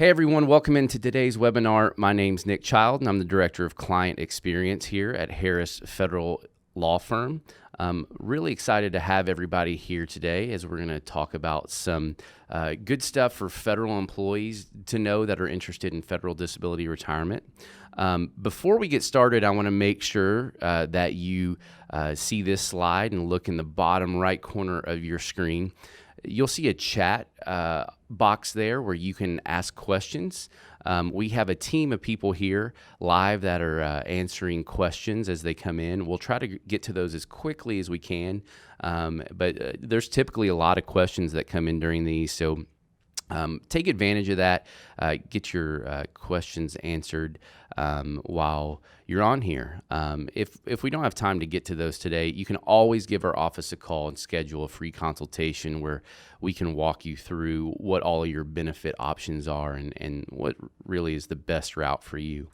Hey everyone, welcome into today's webinar. My name's Nick Child and I'm the Director of Client Experience here at Harris Federal Law Firm. Really excited to have everybody here today as we're going to talk about some good stuff for federal employees to know that are interested in federal disability retirement. Before we get started, I want to make sure that you see this slide and look in the bottom right corner of your screen. You'll see a chat box there where you can ask questions. We have a team of people here live that are answering questions as they come in. We'll try to get to those as quickly as we can, but there's typically a lot of questions that come in during these, so take advantage of that. Get your questions answered while you're on here. If we don't have time to get to those today, you can always give our office a call and schedule a free consultation where we can walk you through what all of your benefit options are and what really is the best route for you.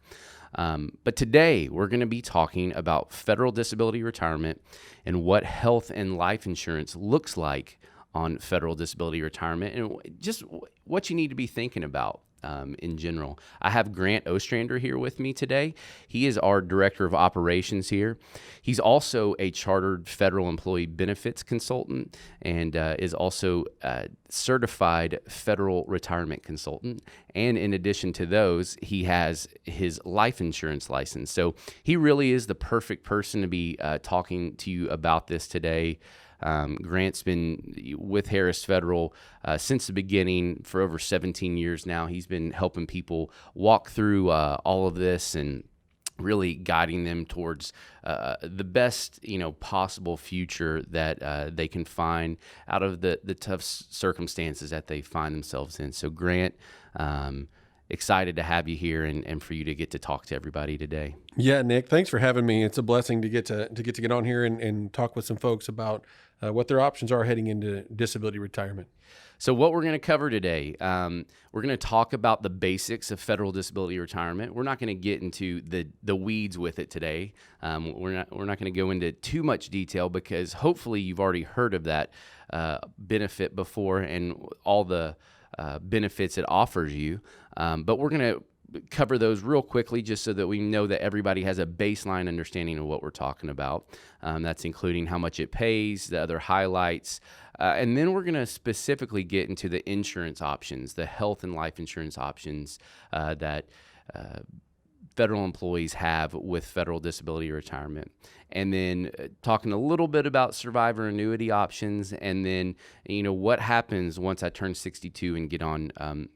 But today we're going to be talking about federal disability retirement and what health and life insurance looks like on federal disability retirement and just what you need to be thinking about in general. I have Grant Ostrander here with me today. He is our Director of Operations here. He's also a chartered federal employee benefits consultant and is also a certified federal retirement consultant. And in addition to those, he has his life insurance license. So he really is the perfect person to be talking to you about this today. Grant's been with Harris Federal since the beginning for over 17 years now. He's been helping people walk through all of this and really guiding them towards the best, possible future that they can find out of the tough circumstances that they find themselves in. So Grant, excited to have you here and for you to get to talk to everybody today. Yeah, Nick, thanks for having me. It's a blessing to get on here and talk with some folks about what their options are heading into disability retirement. So what we're going to cover today, we're going to talk about the basics of federal disability retirement. We're not going to get into the weeds with it today. We're not going to go into too much detail because hopefully you've already heard of that benefit before and all the benefits it offers you. But we're going to cover those real quickly just so that we know that everybody has a baseline understanding of what we're talking about. That's including how much it pays, the other highlights, and then we're going to specifically get into the insurance options, the health and life insurance options that federal employees have with federal disability retirement. And then talking a little bit about survivor annuity options, and then, what happens once I turn 62 and get on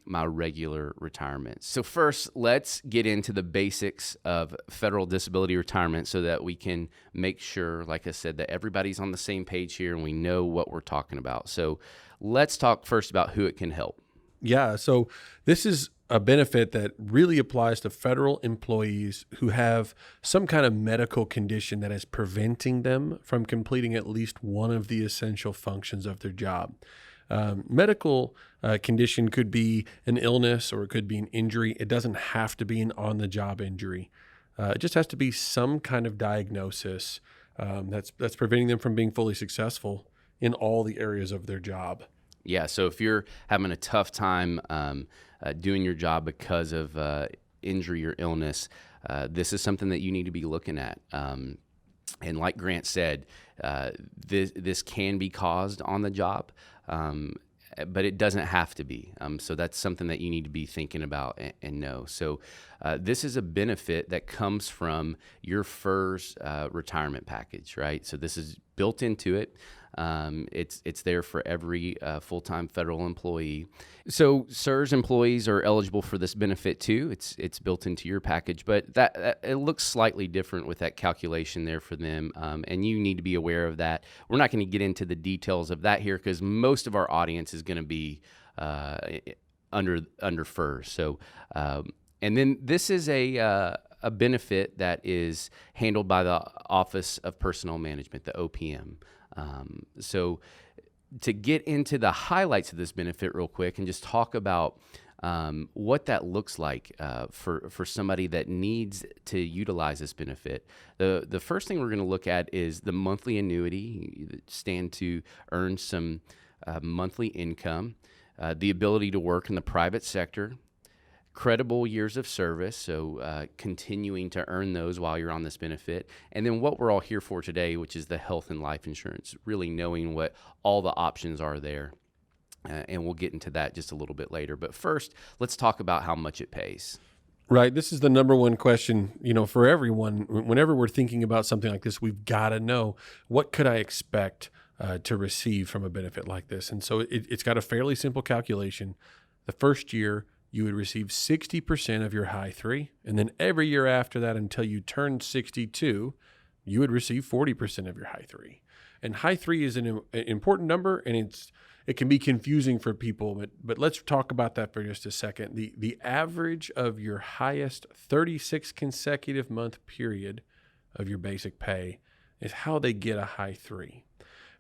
my regular retirement. So first, let's get into the basics of federal disability retirement so that we can make sure, like I said, that everybody's on the same page here and we know what we're talking about. So let's talk first about who it can help. Yeah, so this is a benefit that really applies to federal employees who have some kind of medical condition that is preventing them from completing at least one of the essential functions of their job. Medical condition could be an illness or it could be an injury. It doesn't have to be an on-the-job injury. It just has to be some kind of diagnosis that's preventing them from being fully successful in all the areas of their job. Yeah, so if you're having a tough time doing your job because of injury or illness, this is something that you need to be looking at. And like Grant said, this can be caused on the job, but it doesn't have to be. So that's something that you need to be thinking about and know. So this is a benefit that comes from your FERS retirement package, right? So this is built into it. It's there for every full-time federal employee. So CSRS employees are eligible for this benefit too. It's built into your package, but that it looks slightly different with that calculation there for them, and you need to be aware of that. We're not going to get into the details of that here because most of our audience is going to be under FERS. So, and then this is a benefit that is handled by the Office of Personnel Management, the OPM. So to get into the highlights of this benefit real quick and just talk about what that looks like for somebody that needs to utilize this benefit. The first thing we're going to look at is the monthly annuity. You stand to earn some monthly income, the ability to work in the private sector, credible years of service, so continuing to earn those while you're on this benefit, and then what we're all here for today, which is the health and life insurance, really knowing what all the options are there. And we'll get into that just a little bit later. But first, let's talk about how much it pays. Right. This is the number one question, for everyone. Whenever we're thinking about something like this, we've got to know, what could I expect to receive from a benefit like this? And so it's got a fairly simple calculation. The first year, you would receive 60% of your high three. And then every year after that, until you turn 62, you would receive 40% of your high three. And high three is an important number, and it can be confusing for people, but let's talk about that for just a second. The average of your highest 36 consecutive month period of your basic pay is how they get a high three.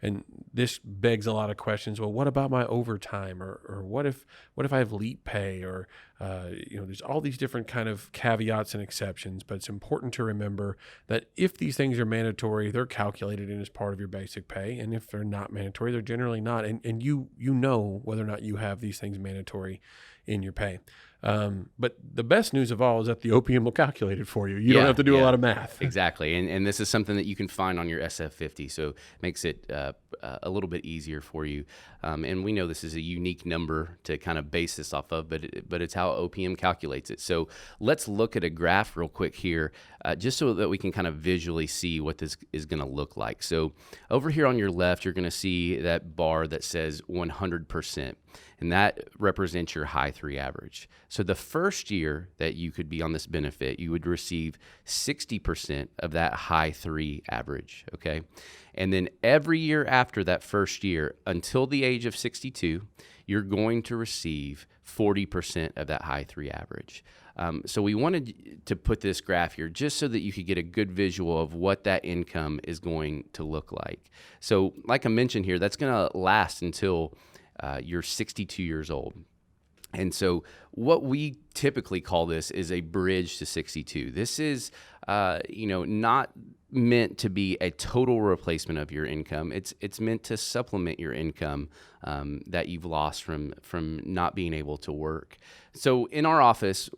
And this begs a lot of questions. Well, what about my overtime, or what if I have leap pay, or there's all these different kind of caveats and exceptions. But it's important to remember that if these things are mandatory, they're calculated in as part of your basic pay, and if they're not mandatory, they're generally not. And you know whether or not you have these things mandatory in your pay. But the best news of all is that the OPM will calculate it for you. You don't have to do a lot of math. Exactly. And this is something that you can find on your SF50, so it makes it a little bit easier for you. And we know this is a unique number to kind of base this off of, but it's how OPM calculates it. So let's look at a graph real quick here, just so that we can kind of visually see what this is going to look like. So over here on your left, you're going to see that bar that says 100%. And that represents your high three average. So the first year that you could be on this benefit, you would receive 60% of that high three average, okay? And then every year after that first year, until the age of 62, you're going to receive 40% of that high three average. So we wanted to put this graph here just so that you could get a good visual of what that income is going to look like. So like I mentioned here, that's going to last until you're 62 years old. And so what we typically call this is a bridge to 62. This is, not meant to be a total replacement of your income. It's meant to supplement your income that you've lost from not being able to work. So in our office,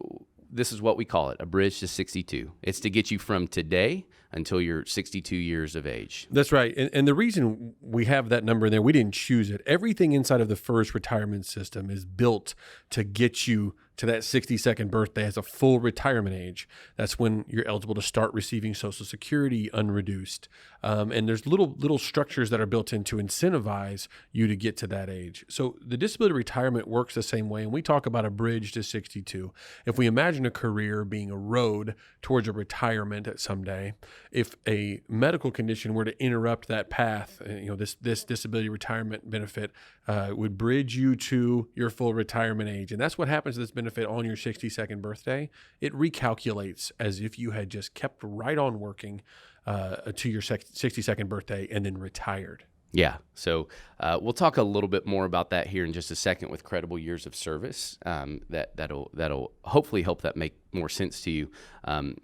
this is what we call it, a bridge to 62. It's to get you from today until you're 62 years of age. That's right. And the reason we have that number there, we didn't choose it. Everything inside of the FERS retirement system is built to get you to that 62nd birthday as a full retirement age. That's when you're eligible to start receiving Social Security unreduced. And there's little structures that are built in to incentivize you to get to that age. So the disability retirement works the same way. And we talk about a bridge to 62. If we imagine a career being a road towards a retirement at some day, if a medical condition were to interrupt that path, this disability retirement benefit would bridge you to your full retirement age. And that's what happens to this benefit on your 62nd birthday. It recalculates as if you had just kept right on working to your 62nd birthday and then retired. Yeah, so we'll talk a little bit more about that here in just a second with credible years of service. That'll hopefully help that make more sense to you.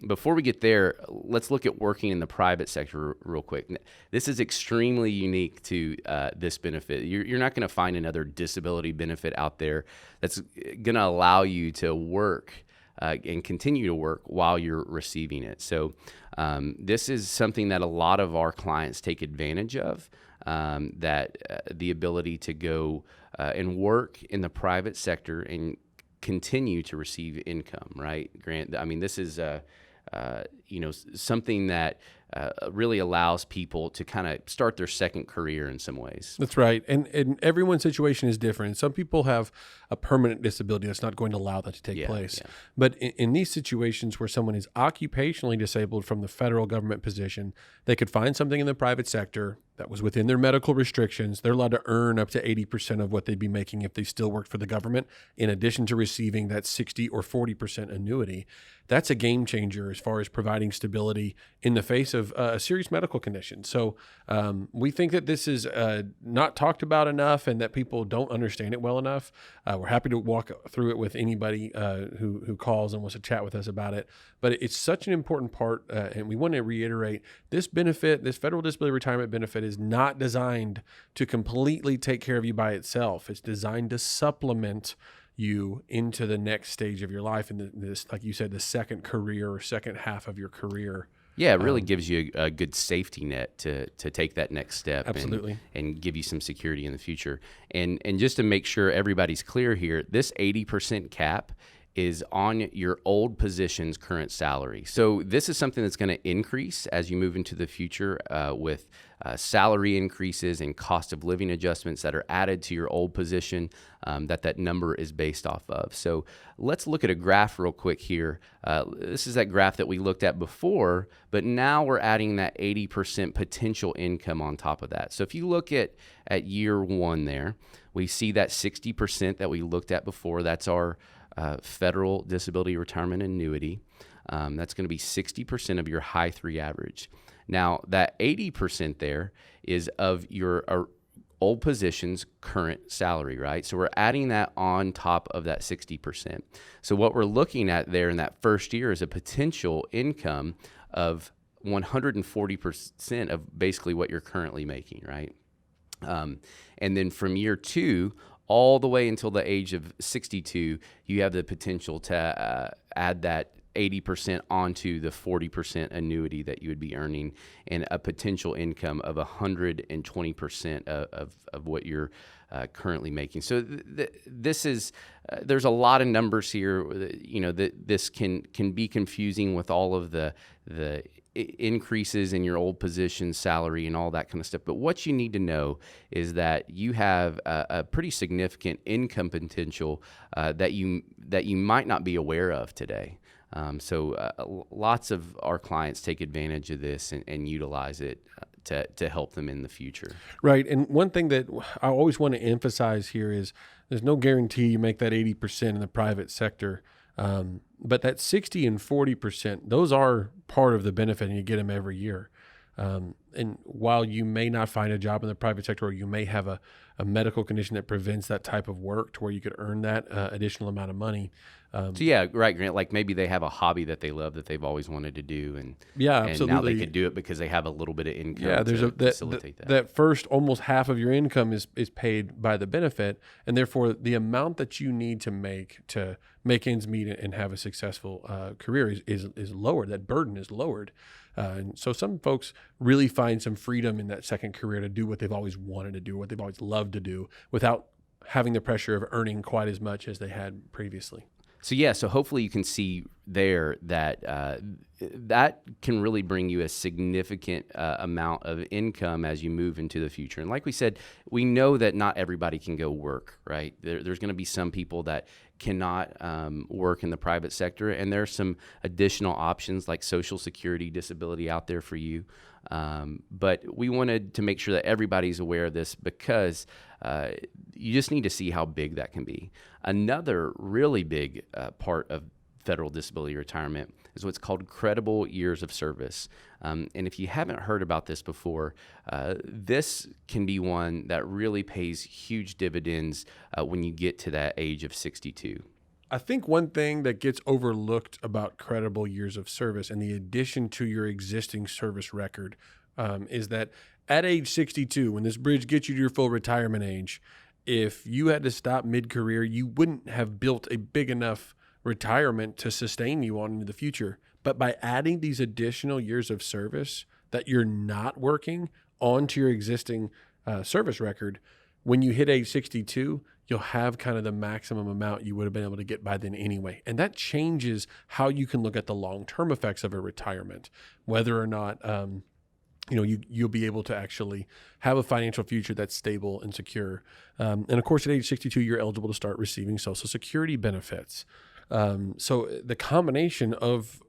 Before we get there, let's look at working in the private sector real quick. This is extremely unique to this benefit. You're not going to find another disability benefit out there that's going to allow you to work and continue to work while you're receiving it. So this is something that a lot of our clients take advantage of. The ability to go and work in the private sector and continue to receive income, right, Grant? I mean, this is something that really allows people to kind of start their second career in some ways. That's right. And everyone's situation is different. Some people have a permanent disability that's not going to allow that to take place. Yeah. But in these situations where someone is occupationally disabled from the federal government position, they could find something in the private sector that was within their medical restrictions. They're allowed to earn up to 80% of what they'd be making if they still worked for the government, in addition to receiving that 60 or 40% annuity. That's a game changer as far as providing stability in the face of a serious medical condition. So we think that this is not talked about enough and that people don't understand it well enough. We're happy to walk through it with anybody who calls and wants to chat with us about it. But it's such an important part, and we want to reiterate, this benefit, this federal disability retirement benefit, is not designed to completely take care of you by itself. It's designed to supplement you into the next stage of your life, and this, like you said, the second career or second half of your career. Yeah, it really gives you a good safety net to take that next step. Absolutely. And give you some security in the future. And just to make sure everybody's clear here, this 80% cap is on your old position's current salary. So this is something that's going to increase as you move into the future with salary increases and cost of living adjustments that are added to your old position that number is based off of. So let's look at a graph real quick here. This is that graph that we looked at before, but now we're adding that 80% potential income on top of that. So if you look at year one there, we see that 60% that we looked at before. That's our federal disability retirement annuity. That's going to be 60% of your high 3 average. Now, that 80% there is of your old position's current salary, right? So we're adding that on top of that 60%. So what we're looking at there in that first year is a potential income of 140% of basically what you're currently making, right? And then from year 2 all the way until the age of 62, you have the potential to add that 80% onto the 40% annuity that you would be earning, and a potential income of 120% of what you're currently making. So this is there's a lot of numbers here. This can be confusing with all of the increases in your old position salary and all that kind of stuff. But what you need to know is that you have a pretty significant income potential that you might not be aware of today. So lots of our clients take advantage of this and utilize it to help them in the future. Right. And one thing that I always want to emphasize here is there's no guarantee you make that 80% in the private sector. But that 60 and 40%, those are part of the benefit, and you get them every year. And while you may not find a job in the private sector, or you may have a medical condition that prevents that type of work to where you could earn that additional amount of money. So yeah, right, Grant. Like maybe they have a hobby that they love that they've always wanted to do, and absolutely. now they could do it because they have a little bit of income. Yeah, there's to facilitate that. That first almost half of your income is paid by the benefit, and therefore the amount that you need to make ends meet and have a successful career is lowered. That burden is lowered. And so some folks really find some freedom in that second career to do what they've always wanted to do, what they've always loved to do, without having the pressure of earning quite as much as they had previously. So hopefully you can see there that that can really bring you a significant amount of income as you move into the future. And like we said, we know that not everybody can go work, right? There's going to be some people that cannot work in the private sector, and there's some additional options like Social Security disability out there for you. But we wanted to make sure that everybody's aware of this because you just need to see how big that can be. Another really big part of federal disability retirement is what's called credible years of service. And if you haven't heard about this before, this can be one that really pays huge dividends when you get to that age of 62. I think one thing that gets overlooked about credible years of service and the addition to your existing service record is that at age 62, when this bridge gets you to your full retirement age, if you had to stop mid-career, you wouldn't have built a big enough retirement to sustain you on into the future. But by adding these additional years of service that you're not working onto your existing service record, when you hit age 62, you'll have kind of the maximum amount you would have been able to get by then anyway. And that changes how you can look at the long-term effects of a retirement, whether or not you'll be able to actually have a financial future that's stable and secure. And of course, at age 62, you're eligible to start receiving Social Security benefits. So the combination of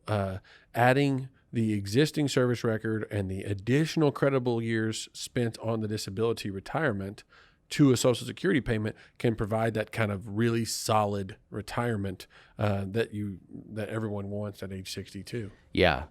adding the existing service record and the additional credible years spent on the disability retirement to a Social Security payment can provide that kind of really solid retirement that everyone wants at age 62. Yeah.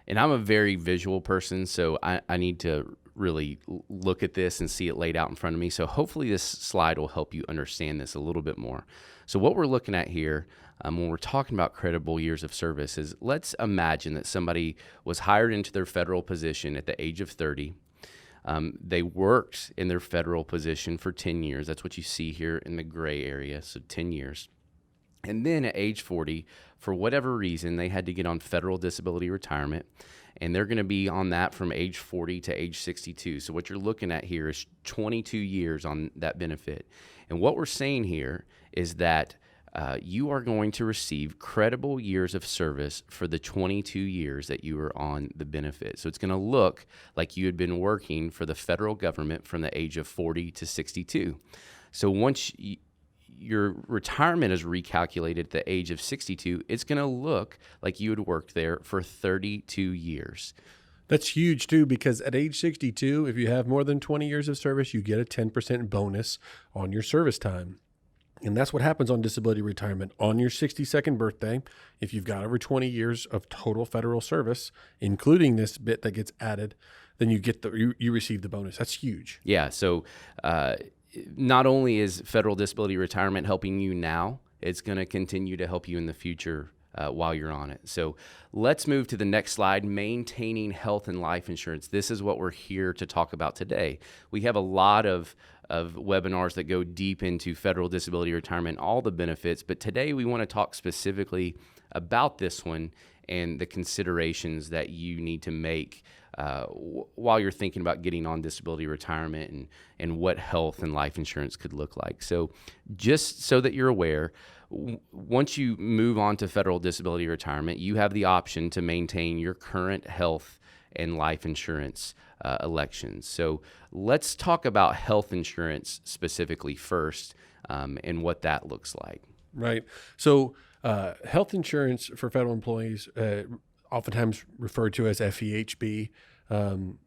And I'm a very visual person, so I need to really look at this and see it laid out in front of me. So hopefully this slide will help you understand this a little bit more. So what we're looking at here when we're talking about credible years of service is, let's imagine that somebody was hired into their federal position at the age of 30. They worked in their federal position for 10 years. That's what you see here in the gray area, so 10 years. And then at age 40, for whatever reason, they had to get on federal disability retirement, and they're going to be on that from age 40 to age 62. So what you're looking at here is 22 years on that benefit. And what we're saying here is that you are going to receive credible years of service for the 22 years that you were on the benefit. So it's going to look like you had been working for the federal government from the age of 40 to 62. So once your retirement is recalculated at the age of 62, it's going to look like you had worked there for 32 years. That's huge too, because at age 62, if you have more than 20 years of service, you get a 10% bonus on your service time. And that's what happens on disability retirement. On your 62nd birthday, if you've got over 20 years of total federal service, including this bit that gets added, then you receive the bonus. That's huge. Yeah. So not only is federal disability retirement helping you now, it's going to continue to help you in the future while you're on it. So let's move to the next slide, maintaining health and life insurance. This is what we're here to talk about today. We have a lot of webinars that go deep into federal disability retirement, all the benefits, but today we want to talk specifically about this one and the considerations that you need to make while you're thinking about getting on disability retirement and what health and life insurance could look like. So just so that you're aware, once you move on to federal disability retirement, you have the option to maintain your current health and life insurance elections. So let's talk about health insurance specifically first and what that looks like. Right. So health insurance for federal employees, oftentimes referred to as FEHB,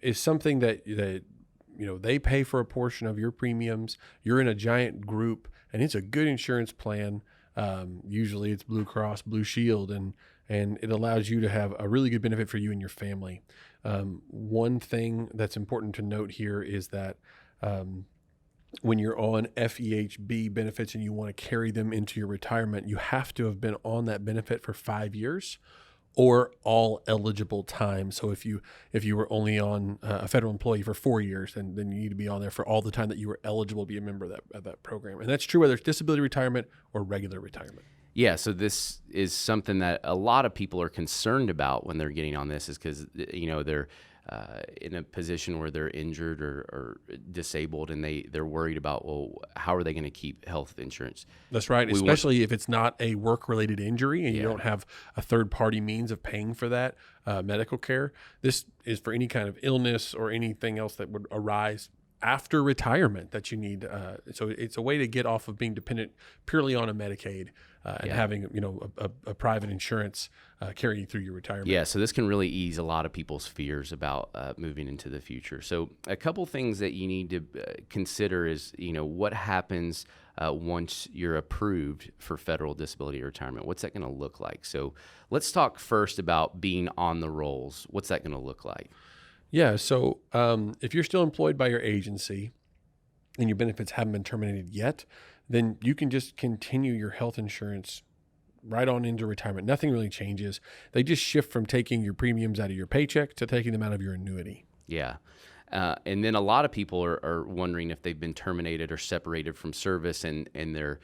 is something that they pay for a portion of your premiums. You're in a giant group, and it's a good insurance plan. Usually it's Blue Cross Blue Shield, and it allows you to have a really good benefit for you and your family. One thing that's important to note here is that when you're on FEHB benefits and you want to carry them into your retirement, you have to have been on that benefit for 5 years or all eligible time. So if you were only on a federal employee for 4 years, then you need to be on there for all the time that you were eligible to be a member of that program. And that's true whether it's disability retirement or regular retirement. Yeah, so this is something that a lot of people are concerned about when they're getting on this, is because they're in a position where they're injured or disabled, and they're worried about, well, how are they going to keep health insurance? That's right, especially if it's not a work-related injury and you don't have a third-party means of paying for that medical care. This is for any kind of illness or anything else that would arise after retirement that you need. So it's a way to get off of being dependent purely on a Medicaid and having a private insurance carry you through your retirement. Yeah, so this can really ease a lot of people's fears about moving into the future. So a couple things that you need to consider is what happens once you're approved for federal disability retirement. What's that going to look like? So let's talk first about being on the rolls. What's that going to look like? Yeah, so if you're still employed by your agency and your benefits haven't been terminated yet, then you can just continue your health insurance right on into retirement. Nothing really changes. They just shift from taking your premiums out of your paycheck to taking them out of your annuity. Yeah. And then a lot of people are wondering if they've been terminated or separated from service and their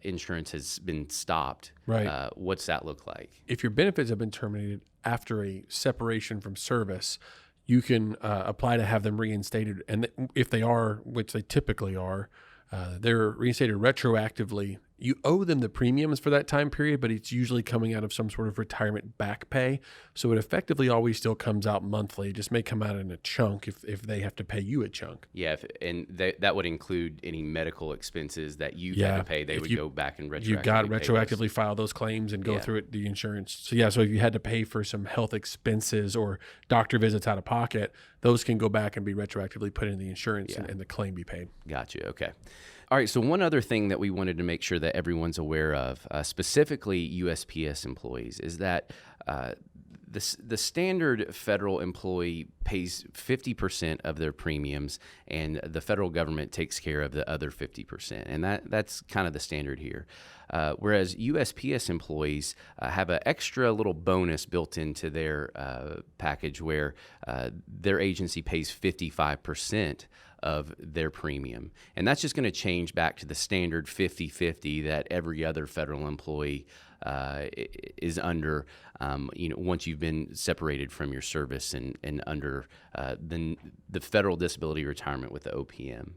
insurance has been stopped. Right. What's that look like? If your benefits have been terminated after a separation from service, you can apply to have them reinstated. And if they are, which they typically are, they're reinstated retroactively. You owe them the premiums for that time period, but it's usually coming out of some sort of retirement back pay. So it effectively always still comes out monthly. It just may come out in a chunk if they have to pay you a chunk. Yeah, that would include any medical expenses that you had to pay. They would go back and retroactively you got retroactively file those claims and go through it, the insurance. So so if you had to pay for some health expenses or doctor visits out of pocket, those can go back and be retroactively put in the insurance and the claim be paid. Gotcha. Okay. All right, so one other thing that we wanted to make sure that everyone's aware of, specifically USPS employees, is that the standard federal employee pays 50% of their premiums, and the federal government takes care of the other 50%, and that's kind of the standard here. Whereas USPS employees have an extra little bonus built into their package where their agency pays 55% of their premium. And that's just going to change back to the standard 50-50 that every other federal employee is under, once you've been separated from your service and under the federal disability retirement with the OPM.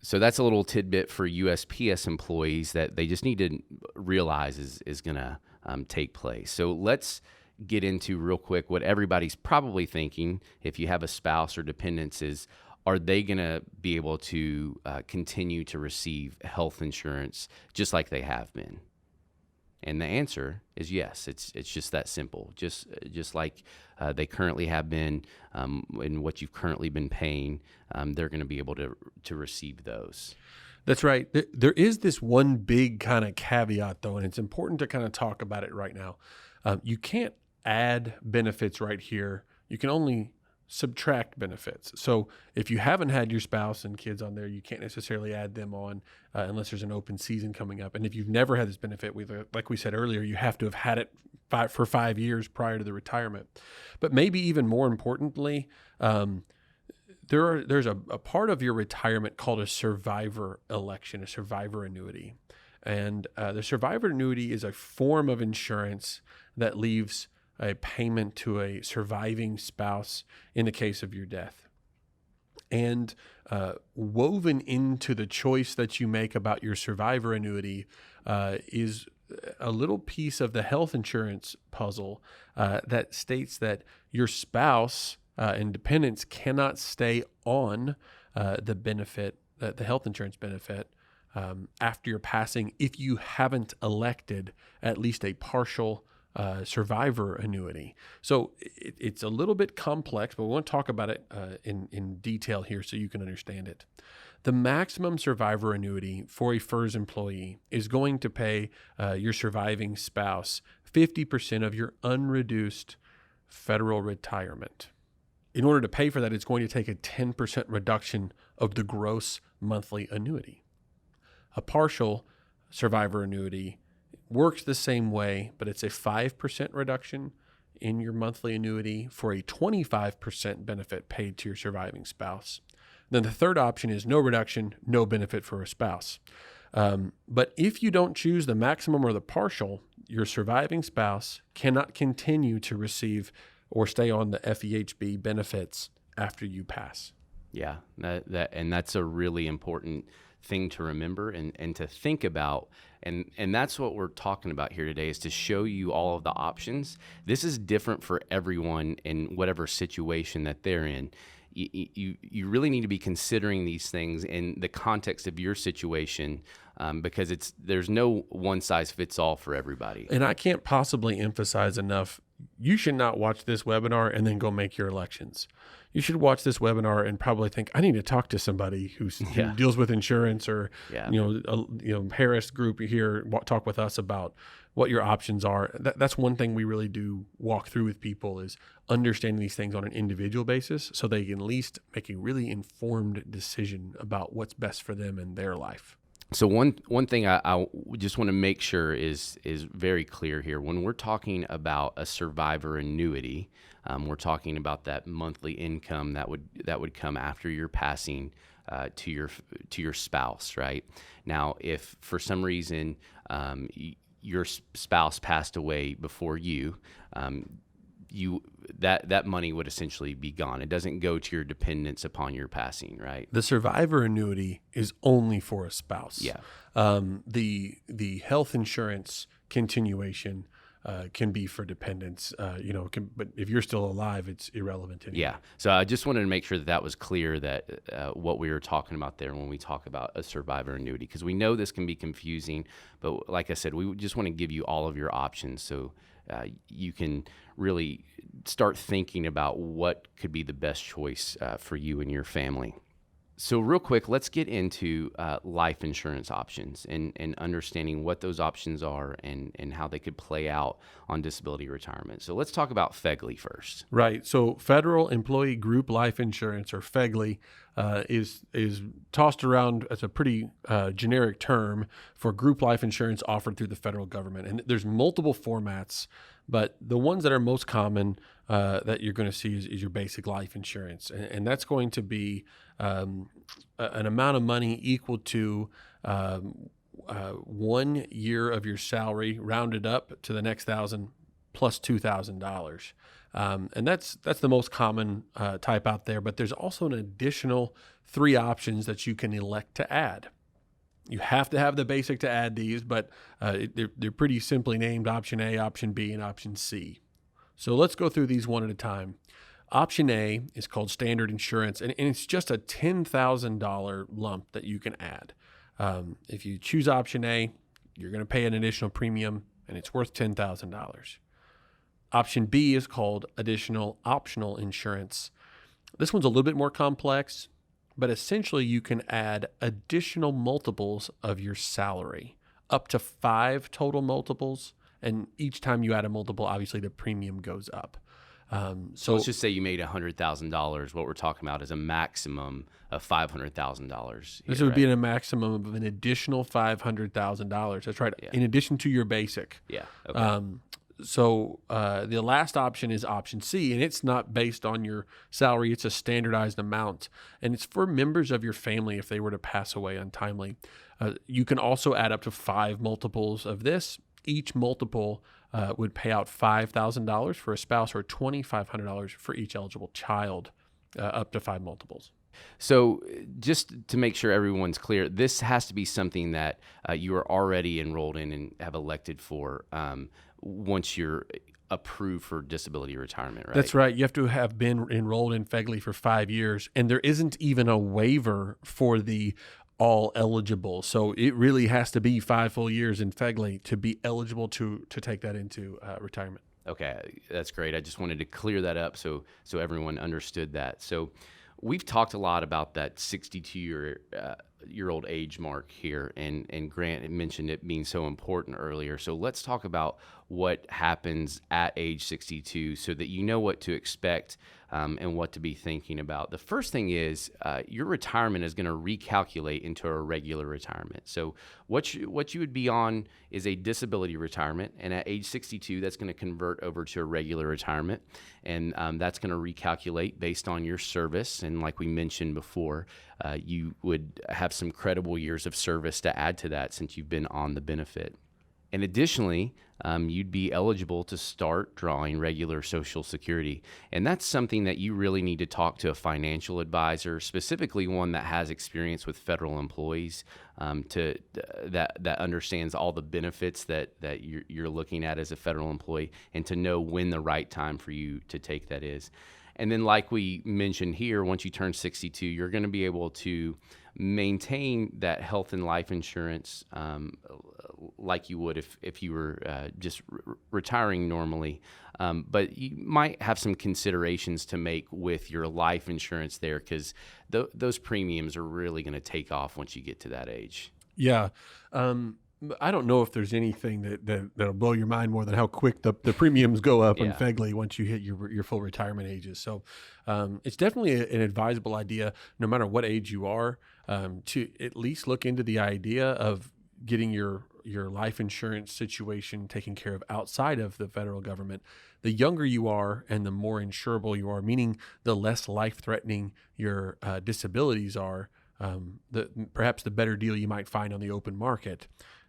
So that's a little tidbit for USPS employees that they just need to realize is going to take place. So let's get into real quick what everybody's probably thinking if you have a spouse or dependents is, are they going to be able to continue to receive health insurance just like they have been? And the answer is yes. It's just that simple. Just like they currently have been, and what you've currently been paying, they're going to be able to receive those. That's right. There is this one big kind of caveat, though, and it's important to kind of talk about it right now. You can't add benefits right here. You can only subtract benefits. So if you haven't had your spouse and kids on there, you can't necessarily add them on unless there's an open season coming up. And if you've never had this benefit, like we said earlier, you have to have had it for 5 years prior to the retirement. But maybe even more importantly, there's a part of your retirement called a survivor election, a survivor annuity. And the survivor annuity is a form of insurance that leaves a payment to a surviving spouse in the case of your death. And woven into the choice that you make about your survivor annuity is a little piece of the health insurance puzzle that states that your spouse and dependents cannot stay on the benefit, the health insurance benefit, after your passing if you haven't elected at least a partial survivor annuity. So it's a little bit complex, but we want to talk about it in detail here so you can understand it. The maximum survivor annuity for a FERS employee is going to pay your surviving spouse 50% of your unreduced federal retirement. In order to pay for that, it's going to take a 10% reduction of the gross monthly annuity. A partial survivor annuity works the same way, but it's a 5% reduction in your monthly annuity for a 25% benefit paid to your surviving spouse. Then the third option is no reduction, no benefit for a spouse. But if you don't choose the maximum or the partial, your surviving spouse cannot continue to receive or stay on the FEHB benefits after you pass. Yeah, and that's a really important thing to remember and to think about. And that's what we're talking about here today, is to show you all of the options. This is different for everyone in whatever situation that they're in. You really need to be considering these things in the context of your situation, because there's no one size fits all for everybody. And I can't possibly emphasize enough, you should not watch this webinar and then go make your elections. You should watch this webinar and probably think, I need to talk to somebody who deals with insurance, or Harris group here, talk with us about what your options are. That's one thing we really do walk through with people, is understanding these things on an individual basis so they can at least make a really informed decision about what's best for them in their life. So one thing I just want to make sure is very clear here. When we're talking about a survivor annuity, we're talking about that monthly income that would come after your passing to your spouse, right? Now, if for some reason your spouse passed away before you, that money would essentially be gone. It doesn't go to your dependents upon your passing, right? The survivor annuity is only for a spouse. Yeah. The health insurance continuation can be for dependents, but if you're still alive, it's irrelevant anyway. Yeah. So I just wanted to make sure that was clear, that what we were talking about there when we talk about a survivor annuity, because we know this can be confusing, but like I said, we just want to give you all of your options so you can really start thinking about what could be the best choice for you and your family. So real quick, let's get into life insurance options and understanding what those options are and how they could play out on disability retirement. So let's talk about FEGLI first. Right. So Federal Employee Group Life Insurance, or FEGLI, is tossed around as a pretty generic term for group life insurance offered through the federal government. And there's multiple formats, but the ones that are most common that you're going to see is your basic life insurance. And that's going to be an amount of money equal to 1 year of your salary rounded up to the next $1,000 plus $2,000. And that's the most common type out there. But there's also an additional 3 options that you can elect to add. You have to have the basic to add these, but they're pretty simply named option A, option B, and option C. So let's go through these one at a time. Option A is called standard insurance, and it's just a $10,000 lump that you can add. If you choose option A, you're going to pay an additional premium, and it's worth $10,000. Option B is called additional optional insurance. This one's a little bit more complex, but essentially you can add additional multiples of your salary, up to 5 total multiples. And each time you add a multiple, obviously the premium goes up. So let's just say you made $100,000. What we're talking about is a maximum of $500,000. This would be a maximum of an additional $500,000. That's right. Yeah. In addition to your basic. Yeah. Okay. So the last option is option C, and it's not based on your salary. It's a standardized amount, and it's for members of your family if they were to pass away untimely. You can also add up to 5 multiples of this. Each multiple would pay out $5,000 for a spouse or $2,500 for each eligible child, up to 5 multiples. So just to make sure everyone's clear, this has to be something that you are already enrolled in and have elected for once you're approved for disability retirement, right? That's right. You have to have been enrolled in FEGLI for 5 years, and there isn't even a waiver for the all eligible. So it really has to be 5 full years in FEGLI to be eligible to take that into retirement. Okay, that's great. I just wanted to clear that up so everyone understood that. So we've talked a lot about that 62-year-old age mark here, and Grant had mentioned it being so important earlier. So let's talk about what happens at age 62 so that you know what to expect and what to be thinking about. The first thing is your retirement is going to recalculate into a regular retirement. So what you would be on is a disability retirement, and at age 62, that's going to convert over to a regular retirement, and that's going to recalculate based on your service. And like we mentioned before, you would have some credible years of service to add to that since you've been on the benefit. And additionally, you'd be eligible to start drawing regular Social Security. And that's something that you really need to talk to a financial advisor, specifically one that has experience with federal employees, that understands all the benefits that you're looking at as a federal employee, and to know when the right time for you to take that is. And then like we mentioned here, once you turn 62, you're going to be able to maintain that health and life insurance like you would if you were just retiring normally. But you might have some considerations to make with your life insurance there, because those premiums are really going to take off once you get to that age. Yeah. I don't know if there's anything that'll blow your mind more than how quick the premiums go up in FEGLI once you hit your full retirement ages. So it's definitely an advisable idea, no matter what age you are, to at least look into the idea of getting your life insurance situation taken care of outside of the federal government. The younger you are and the more insurable you are, meaning the less life-threatening your disabilities are, perhaps the better deal you might find on the open market.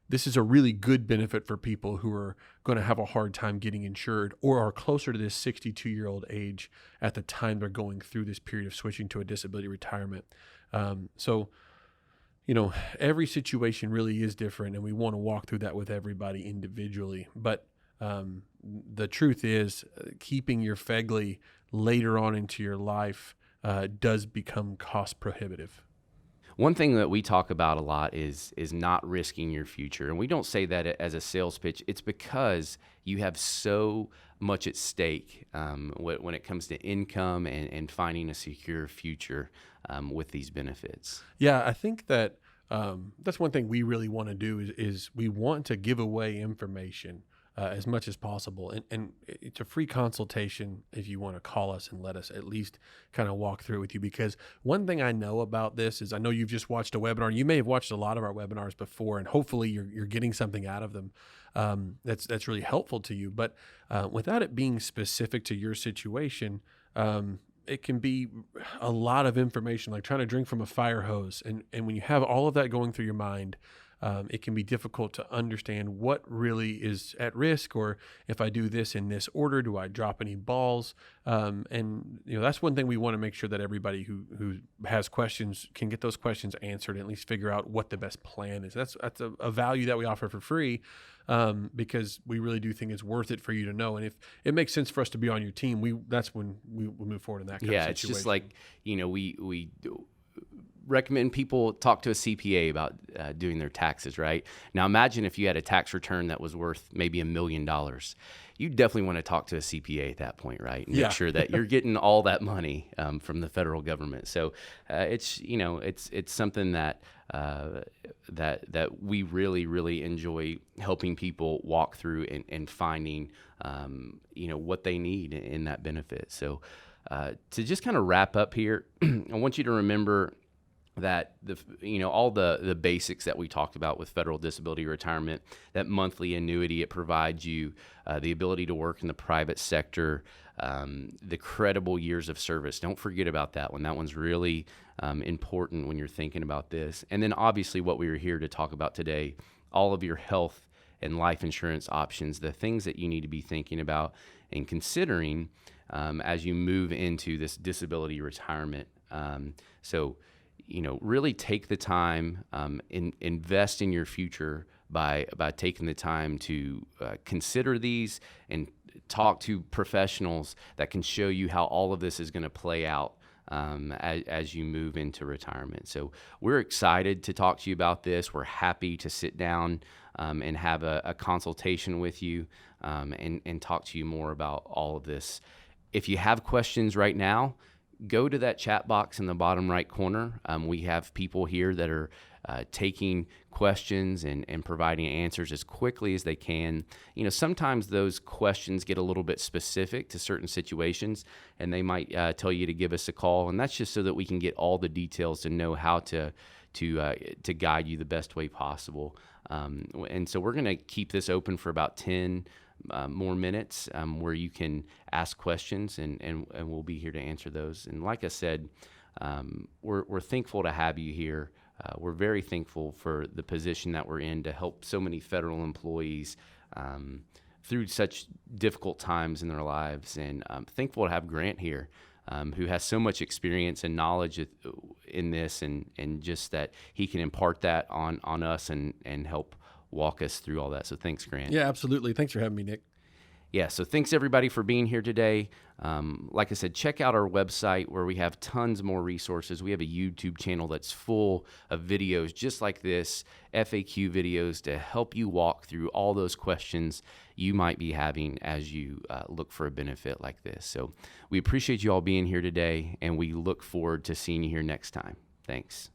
This is a really good benefit for people who are going to have a hard time getting insured or are closer to this 62-year-old age at the time they're going through this period of switching to a disability retirement. So, every situation really is different, and we want to walk through that with everybody individually. But the truth is, keeping your FEGLI later on into your life does become cost prohibitive. One thing that we talk about a lot is not risking your future. And we don't say that as a sales pitch. It's because you have so much at stake when it comes to income and finding a secure future with these benefits. Yeah, I think that that's one thing we really want to do is we want to give away information as much as possible. And it's a free consultation if you want to call us and let us at least kind of walk through it with you. Because one thing I know about this is I know you've just watched a webinar. You may have watched a lot of our webinars before, and hopefully you're getting something out of them that's really helpful to you. But without it being specific to your situation, it can be a lot of information, like trying to drink from a fire hose. And when you have all of that going through your mind, it can be difficult to understand what really is at risk, or if I do this in this order, do I drop any balls? And that's one thing we want to make sure that everybody who has questions can get those questions answered, and at least figure out what the best plan is. That's a value that we offer for free, because we really do think it's worth it for you to know. And if it makes sense for us to be on your team, that's when we will move forward in that kind of situation. Yeah, it's just like, we recommend people talk to a CPA about doing their taxes, right? Now imagine if you had a tax return that was worth maybe $1 million. You definitely want to talk to a CPA at that point, right? And make sure that you're getting all that money from the federal government. So it's something that we really enjoy helping people walk through and finding what they need in that benefit. So to just kind of wrap up here, I want you to remember that all the basics that we talked about with federal disability retirement, that monthly annuity, it provides you the ability to work in the private sector, the credible years of service. Don't forget about that one. That one's really important when you're thinking about this. And then obviously what we were here to talk about today, all of your health and life insurance options, the things that you need to be thinking about and considering as you move into this disability retirement. So really take the time, invest in your future by taking the time to consider these and talk to professionals that can show you how all of this is going to play out as you move into retirement. So we're excited to talk to you about this. We're happy to sit down and have a consultation with you and talk to you more about all of this. If you have questions right now, go to that chat box in the bottom right corner. We have people here that are taking questions and providing answers as quickly as they can. Sometimes those questions get a little bit specific to certain situations, and they might tell you to give us a call, and that's just so that we can get all the details to know how to guide you the best way possible. And so we're going to keep this open for about 10 more minutes where you can ask questions, and we'll be here to answer those. And like I said, we're thankful to have you here. We're very thankful for the position that we're in to help so many federal employees through such difficult times in their lives. And I'm thankful to have Grant here, who has so much experience and knowledge in this, and just that he can impart that on us and help walk us through all that. So thanks, Grant. Yeah, absolutely. Thanks for having me, Nick. Yeah, so thanks everybody for being here today. Like I said, check out our website where we have tons more resources. We have a YouTube channel that's full of videos just like this, FAQ videos to help you walk through all those questions you might be having as you look for a benefit like this. So we appreciate you all being here today, and we look forward to seeing you here next time. Thanks.